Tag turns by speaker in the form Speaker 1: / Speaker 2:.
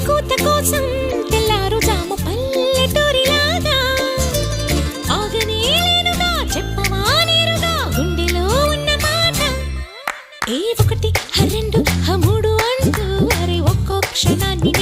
Speaker 1: కూత కోసం తెల్లారు జాము పల్లెటూరిలాగా ఆగనే లేనుగా చెప్పవా నేరుగా గుండెలో ఉన్న మాట ఏ ఒకటి రెండు మూడు అంటూ అరే ఒక్కో క్షణాన్ని